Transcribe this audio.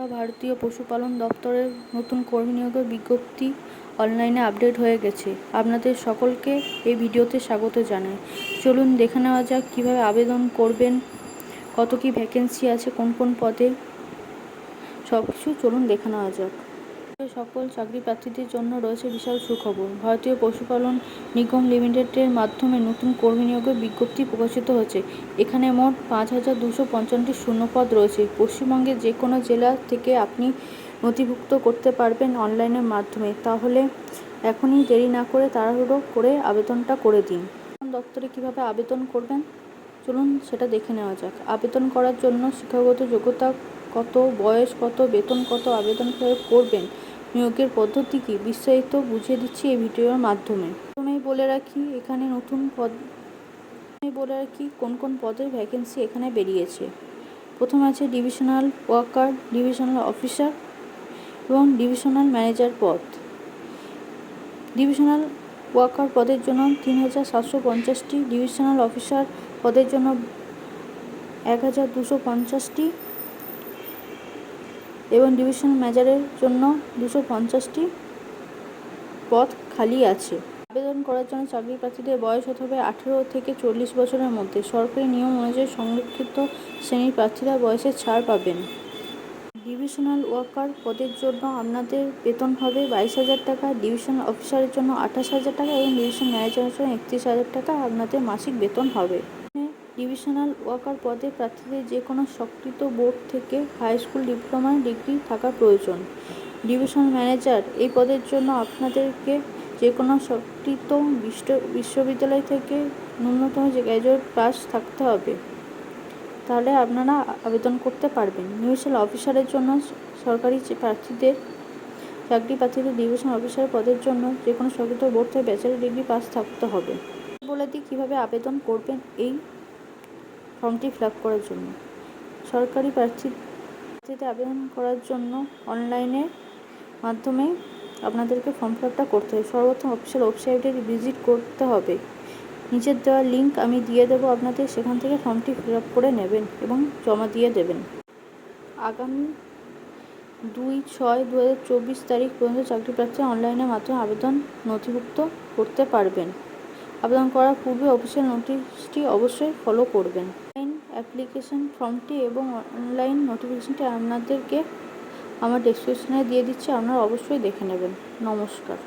ভারতীয় পশুপালন দপ্তরের নতুন কর্মী নিয়োগের বিজ্ঞপ্তি অনলাইনে আপডেট হয়ে গেছে। আপনাদের সকলকে এই ভিডিওতে স্বাগত জানাই। চলুন দেখে নেওয়া যাক কীভাবে আবেদন করবেন, কত কী ভ্যাকেন্সি আছে, কোন কোন পদে, সব কিছু চলুন দেখে নেওয়া যাক। সকল চাকরি প্রার্থীদের জন্য রয়েছে বিশাল সুখবর। ভারতীয় পশুপালন নিগম লিমিটেডের মাধ্যমে নতুন কর্মী নিয়োগের বিজ্ঞপ্তি প্রকাশিত হয়েছে। এখানে মোট 5255টি শূন্যপদ রয়েছে। পশ্চিমবঙ্গের যে কোনো জেলা থেকে আপনি নথিভুক্ত করতে পারবেন অনলাইনের মাধ্যমে। তাহলে এখনই দেরি না করে তাড়াহুড়ো করে আবেদনটা করে দিন। দপ্তরে কিভাবে আবেদন করবেন চলুন সেটা দেখে নেওয়া যাক। আবেদন করার জন্য শিক্ষাগত যোগ্যতা কত, বয়স কত, বেতন কত, আবেদন কিভাবে করবেন, নিয়োগের পদ্ধতি কী, বিস্তারিত বুঝিয়ে দিচ্ছি এই ভিডিওর মাধ্যমে। প্রথমেই বলে রাখি কোন কোন পদের ভ্যাকেন্সি এখানে বেরিয়েছে। প্রথমে আছে ডিভিশনাল ওয়ার্কার, ডিভিশনাল অফিসার এবং ডিভিশনাল ম্যানেজার পদ। ডিভিশনাল ওয়ার্কার পদের জন্য 3750টি, ডিভিশনাল অফিসার পদের জন্য 1250টি এবং ডিভিশনাল ম্যানেজারের জন্য 250টি পদ খালি আছে। আবেদন করার জন্য চাকরি প্রার্থীদের বয়স হতে হবে 18 থেকে 40 বছরের মধ্যে। সরকারি নিয়ম অনুযায়ী সংরক্ষিত শ্রেণীর প্রার্থীরা বয়সে ছাড় পাবেন। ডিভিশনাল ওয়ার্কার পদের জন্য আপনাদের বেতন হবে 22,000 টাকা, ডিভিশনাল অফিসারের জন্য 28,000 টাকা এবং ডিভিশন ম্যানেজারের জন্য 31,000 টাকা আপনাদের মাসিক বেতন হবে। ডিভিশনাল ওয়ার্কার পদে প্রার্থীদের যে কোনো স্বীকৃত বোর্ড থেকে হাই স্কুল ডিপ্লোমা ডিগ্রি থাকা প্রয়োজন। ডিভিশনাল ম্যানেজার এই পদের জন্য আপনাদেরকে যে কোনো স্বীকৃত বিশ্ববিদ্যালয় থেকে ন্যূনতম যে গ্র্যাজুয়েট পাস থাকতে হবে, তাহলে আপনারা আবেদন করতে পারবেন। ডিভিশনাল অফিসারের জন্য সরকারি চাকরি প্রার্থীদের ডিভিশনাল অফিসার পদের জন্য যে কোনো স্বীকৃত বোর্ড থেকে ব্যাচেলর ডিগ্রি পাস থাকতে হবে। বলে দিই কীভাবে আবেদন করবেন এই ফর্মটি ফিল আপ করার জন্য। সরকারি প্রার্থীদের আবেদন করার জন্য অনলাইনের মাধ্যমে আপনাদেরকে ফর্ম ফিল আপটা করতে হবে। সর্বপ্রথম অফিসিয়াল ওয়েবসাইটে ভিজিট করতে হবে। নিচের দেওয়া লিঙ্ক আমি দিয়ে দেবো আপনাদের, সেখান থেকে ফর্মটি ফিল আপ করে নেবেন এবং জমা দিয়ে দেবেন। আগামী 2/6/2024 তারিখ পর্যন্ত চাকরি প্রার্থীরা অনলাইনের মাধ্যমে আবেদন নথিভুক্ত করতে পারবেন। আবেদন করার পূর্বে অফিসিয়াল নোটিশটি অবশ্যই ফলো করবেন। অনলাইন অ্যাপ্লিকেশন ফর্মটি এবং অনলাইন নোটিফিকেশনটি আপনাদেরকে আমার ডেসক্রিপশনে দিয়ে দিচ্ছি, আপনারা অবশ্যই দেখে নেবেন। নমস্কার।